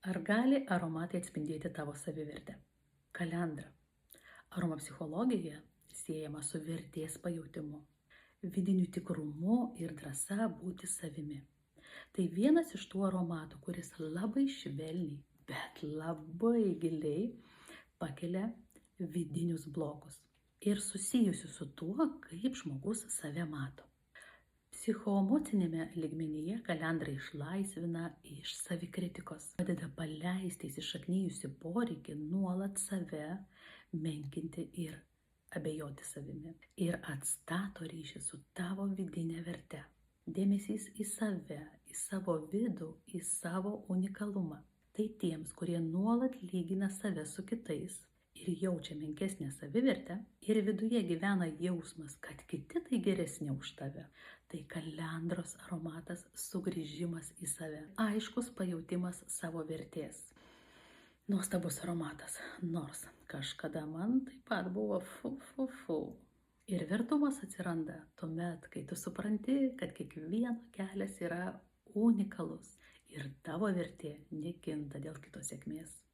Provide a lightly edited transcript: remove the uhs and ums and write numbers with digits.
Ar gali aromatai atspindėti tavo savivertę? Kalendra. Aromapsichologija siejama su vertės pajautimu, vidiniu tikrumu ir drąsa būti savimi. Tai vienas iš tų aromatų, kuris labai švelniai, bet labai giliai pakelia vidinius blokus ir susijusius su tuo, kaip žmogus save mato. Psichoemocinėme lygmenyje kalendra išlaisvina iš savikritikos, padeda paleisti įsišaknijusi poreikį nuolat save menkinti ir abejoti savimi. Ir atstato ryšį su tavo vidinė verte. Dėmesys į save, į savo vidų, į savo unikalumą. Tai tiems, kurie nuolat lygina save su kitais ir jaučia menkesnę savivertę ir viduje gyvena jausmas, kad kiti tai geresni už tave. Tai kalendros aromatas sugrįžimas į save, aiškus pajautimas savo vertės. Nuostabus aromatas, nors kažkada man taip pat buvo fu. Ir vertumas atsiranda tuomet, kai tu supranti, kad kiekvieno kelias yra unikalus ir tavo vertė nekinta dėl kito sėkmės.